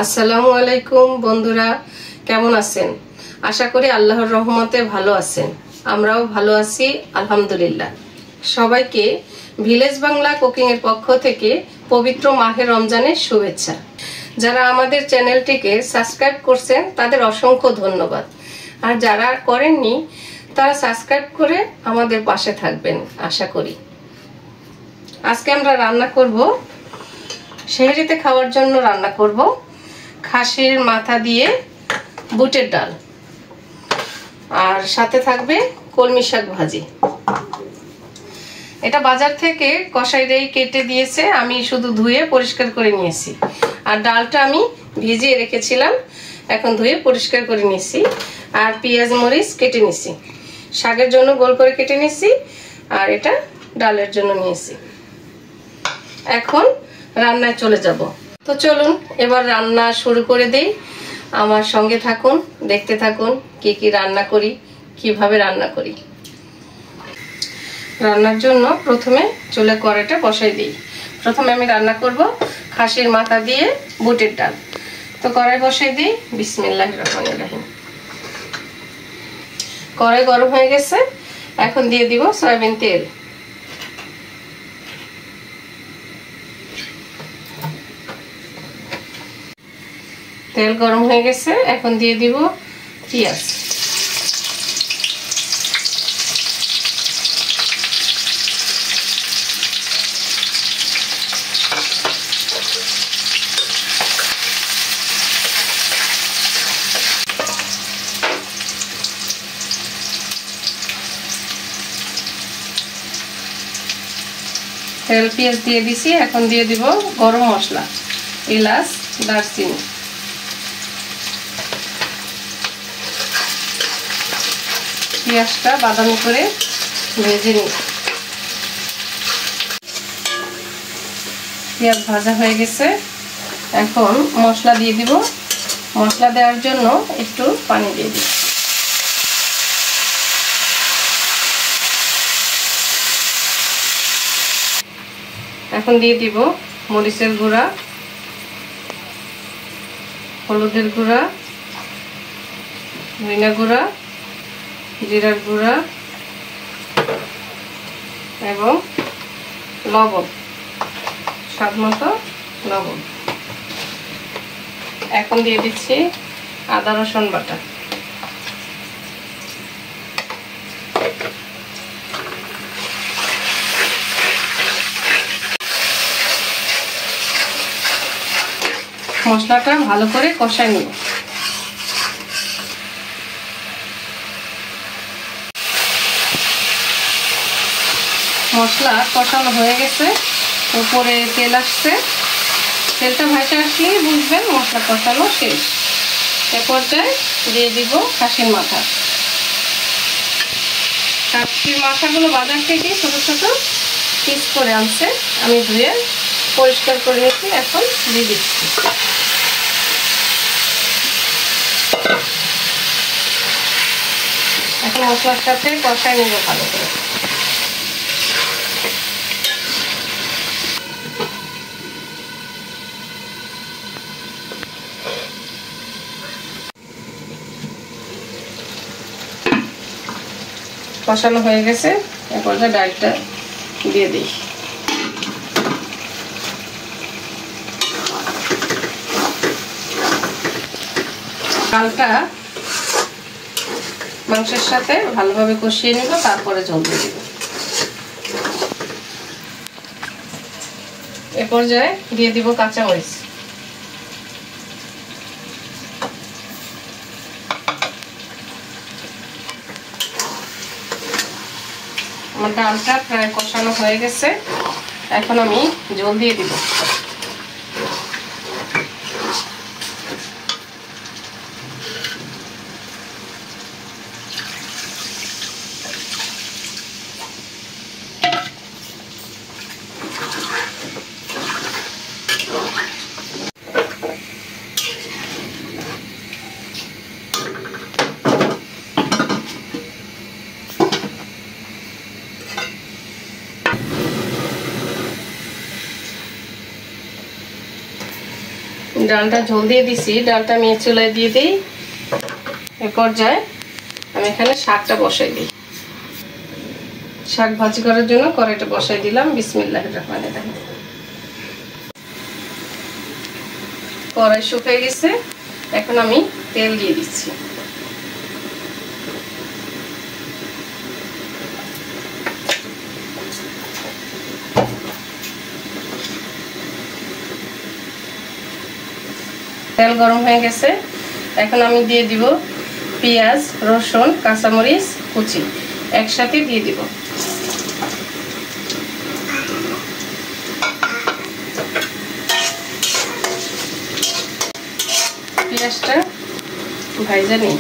আসসালামু আলাইকুম বন্ধুরা, কেমন আছেন? আশা করি আল্লাহর রহমতে ভালো আছেন। আমরাও ভালো আছি আলহামদুলিল্লাহ। সবাইকে ভিলেজ বাংলা কুকিং এর পক্ষ থেকে পবিত্র মাহে রমজানের শুভেচ্ছা। যারা আমাদের চ্যানেলটিকে সাবস্ক্রাইব করছেন তাদের অসংখ্য ধন্যবাদ, আর যারা করেননি তারা সাবস্ক্রাইব করে আমাদের পাশে থাকবেন আশা করি। আজকে আমরা রান্না করব, সেহরিতে খাওয়ার জন্য রান্না করব খাসির মাথা দিয়ে বুটের ডাল, আর সাথে থাকবে কলমি শাক ভাজি। এটা বাজার থেকে কসাইরাই কেটে দিয়েছে, আমি শুধু ধুয়ে পরিষ্কার করে নিয়েছি। আর ডালটা আমি ভিজিয়ে রেখেছিলাম, এখন ধুয়ে পরিষ্কার করে নিয়েছি। আর পেঁয়াজ মরিচ কেটে নিয়েছি, শাকের জন্য গোল করে কেটে নিয়েছি, আর এটা ডালের জন্য নিয়েছি। এখন রান্নায় চলে যাব। তো চলুন এবার রান্না শুরু করে দেই। আমার সঙ্গে থাকুন, দেখতে থাকুন কি কি রান্না করি, কিভাবে রান্না করি। রান্নার জন্য প্রথমে চুলে কড়াইটা বসাই দিই। প্রথমে আমি রান্না করব খাসির মাথা দিয়ে বুটের ডাল। তো কড়াই বসাই দিই। বিসমিল্লাহির রহমানির রহিম। কড়াই গরম হয়ে গেছে, এখন দিয়ে দিব সয়াবিন তেল। তেল গরম হয়ে গেছে, এখন দিয়ে দিব পেঁয়াজ। তেল পেঁয়াজ দিয়ে দিছি, এখন দিয়ে দিব গরম মশলা, এলাচ, দারচিনি। পেঁয়াজটা বাদামি করে ভেজে নিই। পেঁয়াজ ভাজা হয়ে গেছে, এখন মশলা দিয়ে দিব। মশলা দেওয়ার জন্য একটু পানি দিয়ে দিই। এখন দিয়ে দিব মরিচের গুঁড়া, হলুদের গুঁড়া, ধনিয়া গুঁড়া, জিরার গুঁড়া এবং লবণ, স্বাদ মতো লবণ। এখন দিয়ে দিচ্ছি আদা রসুন বাটা। মশলাটা ভালো করে কষাই নিব। মশলা কষানো হয়ে গেছে, উপরে তেল আসছে। তেলটা ভাজা আসলেই বুঝবেন মশলা কষানো শেষ। এ পর্যায়ে দিয়ে দিব খাসির মাথা। খাসির মাথাগুলো বাজার থেকে ছোট ছোট পিস করে আনছে, আমি ধুয়ে পরিষ্কার করে নিয়েছি। এখন দিয়ে দিচ্ছি। এখন মশলার সাথে কষাই নেব ভালো করে। কষানো হয়ে গেছে, এরপর ডালটা দিয়ে দিই। ডালটা মাংসের সাথে ভালোভাবে কষিয়ে নেব, তারপরে ঝোল দিয়ে দিব। এ পর্যায়ে দিয়ে দিব কাঁচামরিচ। আমার ডালটা প্রায় কষানো হয়ে গেছে, এখন আমি ঝোল দিয়ে দিব। ডালটা ঝোল দিয়ে দিছি, ডালটা আমি চুলায় দিয়ে দিই। এ পর্যায়ে আমি এখানে শাকটা বসাই দিই। শাক ভাজি করার জন্য কড়াইটা বসাই দিলাম। বিসমিল্লাহির রহমানির রহিম। কড়াই শুকিয়ে গেছে, এখন আমি তেল দিয়ে দিচ্ছি। তেল গরম হয়ে গেছে, এখন আমি দিয়ে দিব পেঁয়াজ, রসুন, কাঁচামরিচ কুচি একসাথে দিয়ে দিব। পেঁয়াজটা ভাজা নিই।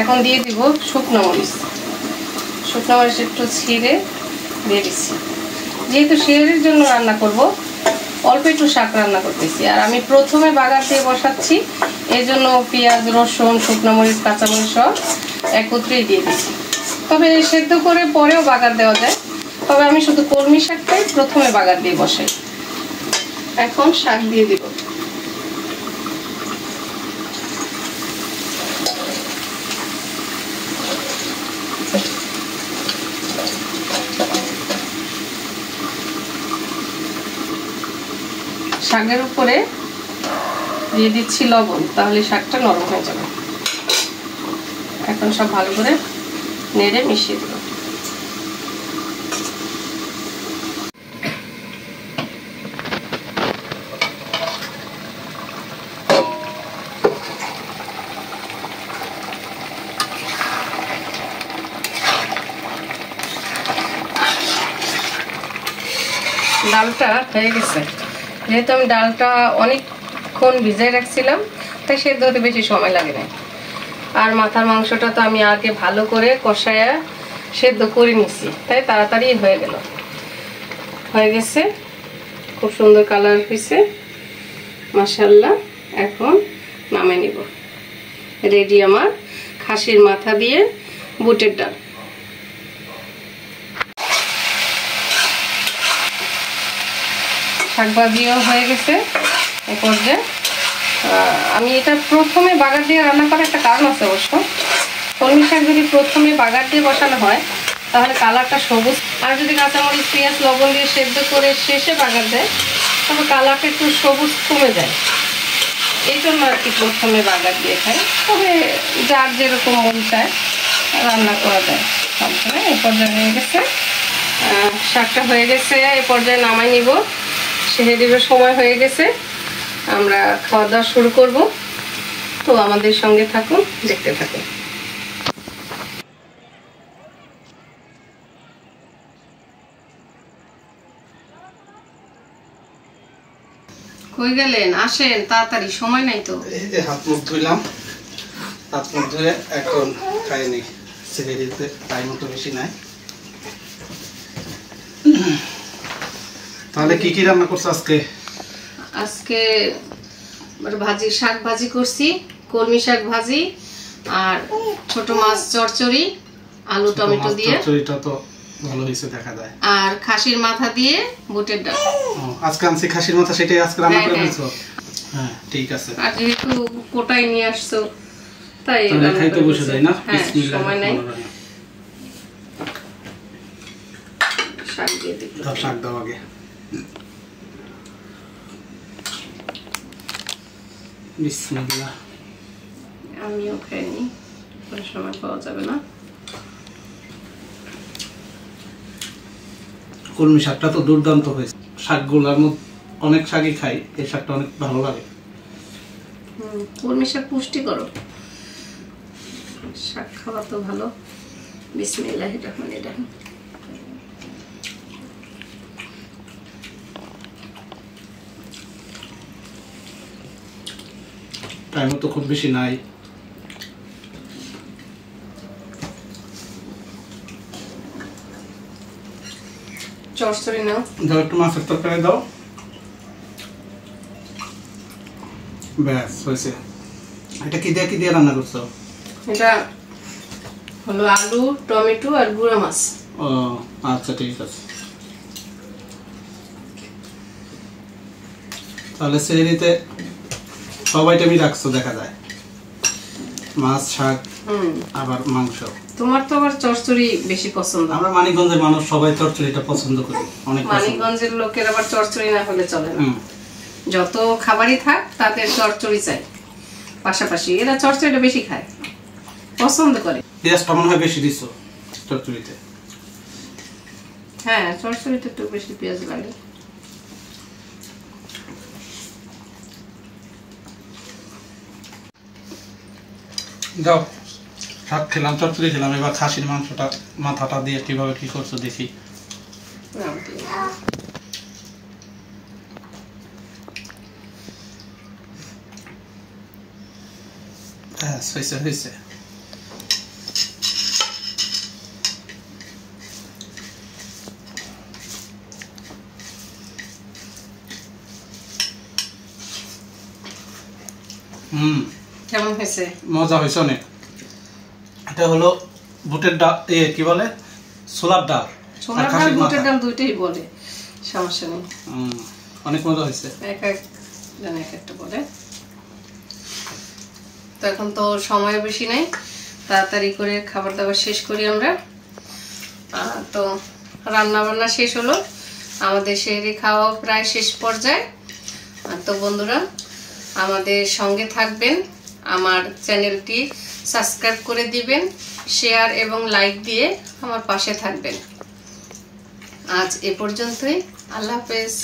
এখন দিয়ে দিব শুকনো মরিচ। শুকনো মরিচ একটু ছিঁড়ে দিয়ে দিচ্ছি। যেহেতু শেয়ারের জন্য রান্না করব, অল্প একটু শাক রান্না করতেছি, আর আমি প্রথমে বাগার দিয়ে বসাচ্ছি, এই জন্য পেঁয়াজ, রসুন, শুকনো মরিচ, কাঁচামরিচ সব একত্রেই দিয়ে দিচ্ছি। তবে সেদ্ধ করে পরেও বাগার দেওয়া যায়, তবে আমি শুধু কলমি শাকটাই প্রথমে বাগার দিয়ে বসাই। এখন শাক দিয়ে দিব। শাকের উপরে দিয়ে দিচ্ছি লবণ, তাহলে শাকটা নরম হয়ে যাবে। এখন সব ভালো করে নেড়ে মিশিয়ে দেব। ডালটা হয়ে গেছে। যেহেতু আমি ডালটা অনেকক্ষণ ভিজাই রাখছিলাম, তাই সেদ্ধ হতে বেশি সময় লাগে না। আর মাথার মাংসটা তো আমি আগে ভালো করে কষায়া সেদ্ধ করে নিছি, তাই তাড়াতাড়ি হয়ে গেল। হয়ে গেছে, খুব সুন্দর কালার হয়েছে মাশাআল্লাহ। এখন নামিয়ে নিব। রেডি আমার খাসির মাথা দিয়ে বুটের ডাল। শাক ভাজিও হয়ে গেছে। এ পর্যায়ে আমি এটা প্রথমে বাগার দিয়ে রান্না করার একটা কারণ আছে অবশ্য। কলমি শাক যদি প্রথমে বাগার দিয়ে বসানো হয় তাহলে কালারটা সবুজ, আর যদি কাঁচামরিচ, পেঁয়াজ, লবণ দিয়ে সেদ্ধ করে শেষে বাগার দেয় তবে কালারটা একটু সবুজ কমে যায়। এই জন্য আর কি প্রথমে বাগার দিয়ে খাই, তবে যার যেরকম মন চায় রান্না করা যায় সবসময়। এ পর্যায়ে হয়ে গেছে, শাকটা হয়ে গেছে। এ পর্যায়ে নামাই নিব। সেহেরিরও সময় হয়ে গেছে, আমরা খাওয়া দাওয়া শুরু করব। তো আমাদের সঙ্গে থাকুন, দেখতে থাকুন। কই গেলেন? আসেন তাড়াতাড়ি, সময় নাই তো। এই যে হাত মুখ ধুইলাম, হাত মুখ ধুয়ে এখন খাইনি। সেহেরিতে টাইম তো বেশি নাই। তাহলে কি কি রান্না করছ আজকে? আজকে ভাজি, শাক ভাজি করছি, কলমি শাক ভাজি আর ছোট মাছ চচ্চড়ি, আলু টমেটো দিয়ে। চচ্চড়িটা তো ভালো হইছে দেখা যায়। আর খাসির মাথা দিয়ে বুটের ডাল। আজকে আনছি খাসির মাথা, সেটাই আজকে রান্না করে দিছো? হ্যাঁ ঠিক আছে। আর যেহেতু কোটাই নিয়ে আসছো তাই খাইতে বসে যাই না? বিসমিল্লাহ। সময় নাই। শাক দিয়ে দিই। দাও, শাক দাও আগে। বিসমিল্লাহ। আমিও খাইনি, কোনো সময় পাওয়া যাবে না। কলমি শাকটা তো দুর্দান্ত হয়েছে। শাকগুলোর মধ্যে অনেক শাকই খাই, এই শাকটা অনেক ভালো লাগে। কলমি শাক পুষ্টিকর, শাক খাওয়া তো ভালো। বিসমিল্লাহির রহমানির রহিম। টাইমও তো খুব বেশি নাই। চচ্চড়ি নাও। দাও একটু মাছের তরকারি দাও। ব্যাস হয়েছে। এটা কি দিয়ে রান্না করছো? এটা হলো আলু, টমেটো আর গুঁড়া মাছ। ও আচ্ছা ঠিক আছে। তাহলে সেহরিতে সব আইটেমই রাখছো দেখা যায়, মাছ, শাক, আবার মাংস। তোমার তো আবার চচ্চড়ি বেশি পছন্দ। আমরা মানিকগঞ্জের মানুষ সবাই চচ্চড়িটা পছন্দ করি অনেক। মানিকগঞ্জের লোকের আবার চচ্চড়ি না হলে চলে না, যত খাবারই থাক তাদের চচ্চড়ি চাই পাশাপাশি। এরা চচ্চড়িটা বেশি খায়, পছন্দ করে। পেঁয়াজটা মনে হয় বেশি দিছো চচ্চড়িতে। হ্যাঁ, চচ্চড়িতে একটু বেশি পেঁয়াজ লাগে। যাও, শাক খেলাম, চচ্চড়ি খেলাম, এবার খাসির মাংসটা মাথাটা দিয়ে কিভাবে কি করছো দেখি। হ্যাঁ হয়েছে হয়েছে। কেমন হয়েছে? মজা হয়েছে অনেক। এটা হলো বুটের ডাল, কি বলে, ছোলার ডাল। ছোলার ডাল বুটের ডাল দুইটাই বলে, সমস্যা নেই। অনেক মজা হয়েছে। এক একটা বলে। তো এখন তো সময় বেশি নাই, তাড়াতাড়ি করে খাবার দাবার শেষ করি আমরা। তো রান্না বান্না শেষ হলো, আমাদের সেহরি খাওয়া প্রায় শেষ পর্যায়ে। তো বন্ধুরা, আমাদের সঙ্গে থাকবেন, আমার চ্যানেলটি সাবস্ক্রাইব করে দিবেন, শেয়ার এবং লাইক দিয়ে আমার পাশে থাকবেন। আজ এ পর্যন্তই, আল্লাহ হাফেজ।